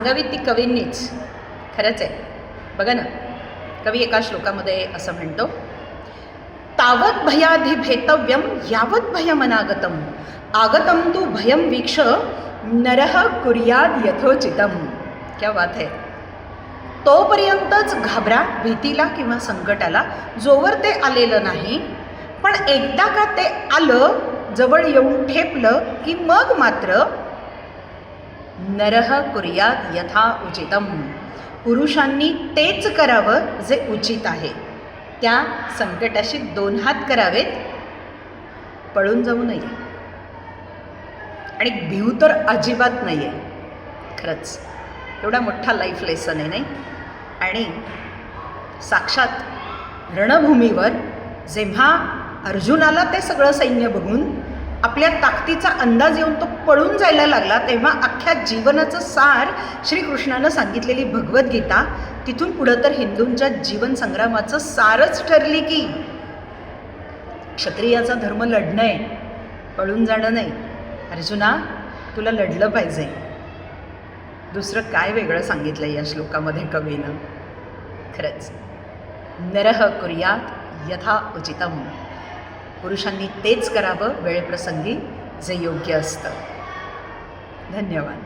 सांगावी ती कवींनीच. खरंच आहे. बघा ना, कवी एका श्लोकामध्ये असं म्हणतो, तावत भयाधिभेतव्यम यावत भयमनागतम आगतम तू भयम वीक्ष नरह कुर्याद यथोचितम. क्या बात आहे. तोपर्यंतच घाबरा भीतीला किंवा संकटाला जोवर ते आलेलं नाही, पण एकदा का ते आलं, जवळ येऊन ठेपलं की मग मात्र नरह कुर्यात यथा उचितम. पुरुषांनी तेच करावं जे उचित आहे. त्या संकटाशी 2 हात करावेत, पळून जाऊ नये. आणि भिऊ तर अजिबात नाही आहे. खरंच एवढा मोठा लाईफ लेसन आहे, नाही? आणि साक्षात रणभूमीवर जेव्हा अर्जुनाला ते सगळं सैन्य बघून आपल्या ताकदीचा अंदाज येऊन तो पळून जायला लागला, तेव्हा अख्ख्या जीवनाचं सार श्रीकृष्णानं सांगितलेली भगवद्गीता तिथून पुढं तर हिंदूंच्या जीवनसंग्रामाचं सारच ठरली की क्षत्रियाचा धर्म लढणं आहे, पळून जाणं नाही. अर्जुना, तुला लढलं पाहिजे. दुसरं काय वेगळं सांगितलं या श्लोकामध्ये कवीनं. खरंच नरह कुर्यात यथा उचितम. पुरुषांनी तेच करावं वेळप्रसंगी जे योग्य असतं. धन्यवाद.